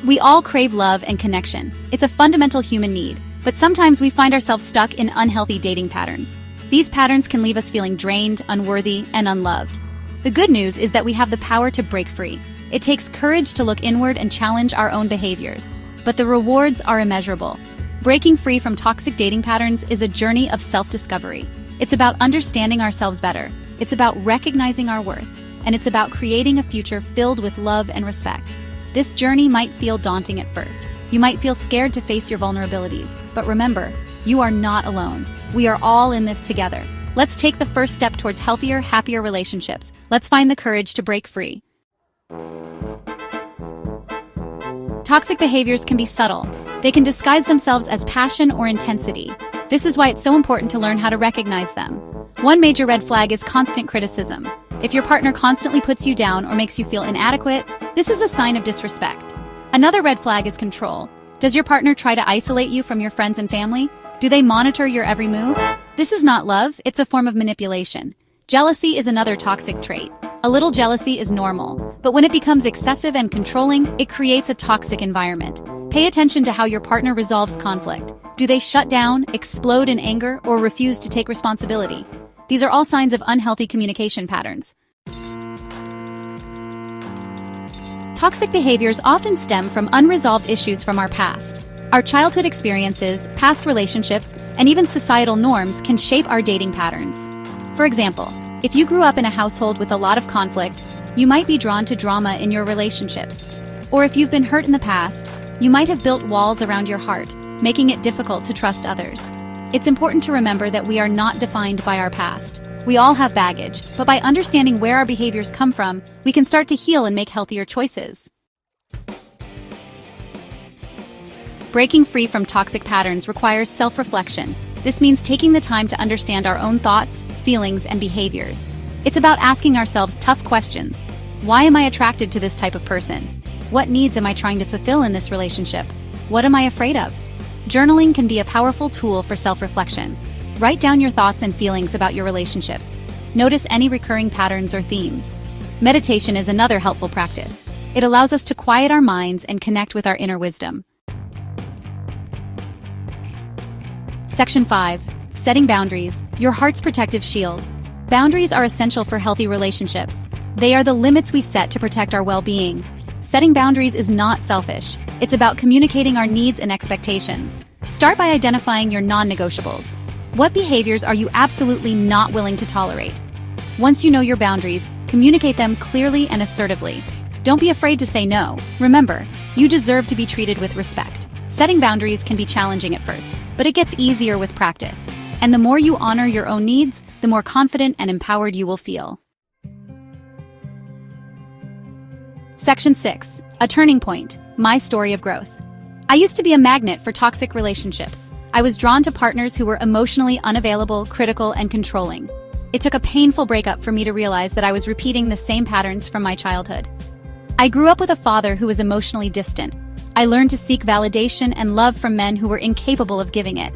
We all crave love and connection. It's a fundamental human need, but sometimes we find ourselves stuck in unhealthy dating patterns. These patterns can leave us feeling drained, unworthy, and unloved. The good news is that we have the power to break free. It takes courage to look inward and challenge our own behaviors, but the rewards are immeasurable. Breaking free from toxic dating patterns is a journey of self-discovery. It's about understanding ourselves better. It's about recognizing our worth, and it's about creating a future filled with love and respect. This journey might feel daunting at first. You might feel scared to face your vulnerabilities, but remember, you are not alone. We are all in this together. Let's take the first step towards healthier, happier relationships. Let's find the courage to break free. Toxic behaviors can be subtle. They can disguise themselves as passion or intensity. This is why it's so important to learn how to recognize them. One major red flag is constant criticism. If your partner constantly puts you down or makes you feel inadequate, this is a sign of disrespect. Another red flag is control. Does your partner try to isolate you from your friends and family? Do they monitor your every move? This is not love, it's a form of manipulation. Jealousy is another toxic trait. A little jealousy is normal, but when it becomes excessive and controlling, it creates a toxic environment. Pay attention to how your partner resolves conflict. Do they shut down, explode in anger, or refuse to take responsibility? These are all signs of unhealthy communication patterns. Toxic behaviors often stem from unresolved issues from our past. Our childhood experiences, past relationships, and even societal norms can shape our dating patterns. For example, if you grew up in a household with a lot of conflict, you might be drawn to drama in your relationships. Or if you've been hurt in the past, you might have built walls around your heart, making it difficult to trust others. It's important to remember that we are not defined by our past. We all have baggage, but by understanding where our behaviors come from, we can start to heal and make healthier choices. Breaking free from toxic patterns requires self-reflection. This means taking the time to understand our own thoughts, feelings, and behaviors. It's about asking ourselves tough questions. Why am I attracted to this type of person? What needs am I trying to fulfill in this relationship? What am I afraid of? Journaling can be a powerful tool for self-reflection. Write down your thoughts and feelings about your relationships. Notice any recurring patterns or themes. Meditation is another helpful practice. It allows us to quiet our minds and connect with our inner wisdom. Section 5. Setting boundaries, your heart's protective shield. Boundaries are essential for healthy relationships. They are the limits we set to protect our well-being. Setting boundaries is not selfish. It's about communicating our needs and expectations. Start by identifying your non-negotiables. What behaviors are you absolutely not willing to tolerate? Once you know your boundaries, communicate them clearly and assertively. Don't be afraid to say no. Remember, you deserve to be treated with respect. Setting boundaries can be challenging at first, but it gets easier with practice. And the more you honor your own needs, the more confident and empowered you will feel. Section 6. A turning point. My story of growth. I used to be a magnet for toxic relationships. I was drawn to partners who were emotionally unavailable, critical, and controlling. It took a painful breakup for me to realize that I was repeating the same patterns from my childhood. I grew up with a father who was emotionally distant. I learned to seek validation and love from men who were incapable of giving it.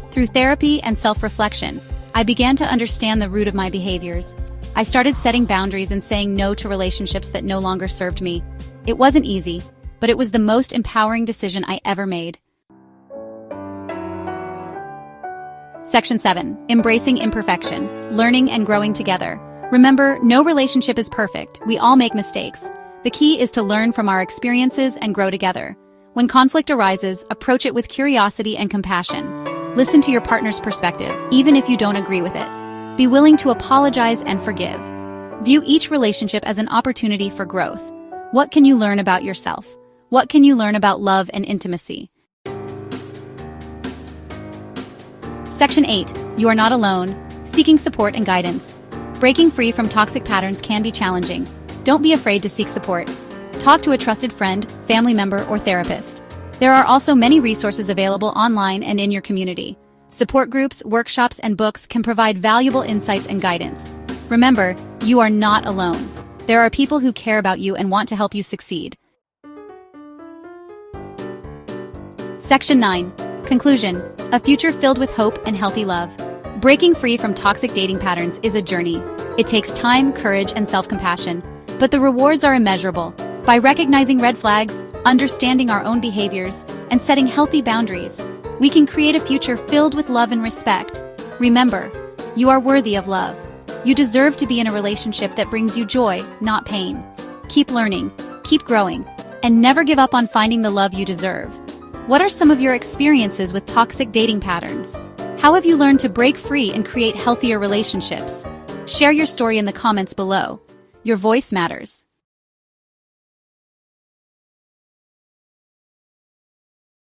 Through therapy and self-reflection, I began to understand the root of my behaviors. I started setting boundaries and saying no to relationships that no longer served me. It wasn't easy, but it was the most empowering decision I ever made. Section 7. Embracing imperfection, learning and growing together. Remember, no relationship is perfect. We all make mistakes. The key is to learn from our experiences and grow together. When conflict arises, approach it with curiosity and compassion. Listen to your partner's perspective, even if you don't agree with it. Be willing to apologize and forgive. View each relationship as an opportunity for growth. What can you learn about yourself? What can you learn about love and intimacy? Section 8. You are not alone. Seeking support and guidance. Breaking free from toxic patterns can be challenging. Don't be afraid to seek support. Talk to a trusted friend, family member, or therapist. There are also many resources available online and in your community. Support groups, workshops, and books can provide valuable insights and guidance. Remember, you are not alone. There are people who care about you and want to help you succeed. Section 9. Conclusion. A future filled with hope and healthy love. Breaking free from toxic dating patterns is a journey. It takes time, courage, and self-compassion. But the rewards are immeasurable. By recognizing red flags, understanding our own behaviors, and setting healthy boundaries, we can create a future filled with love and respect. Remember, you are worthy of love. You deserve to be in a relationship that brings you joy, not pain. Keep learning, keep growing, and never give up on finding the love you deserve. What are some of your experiences with toxic dating patterns? How have you learned to break free and create healthier relationships? Share your story in the comments below. Your voice matters.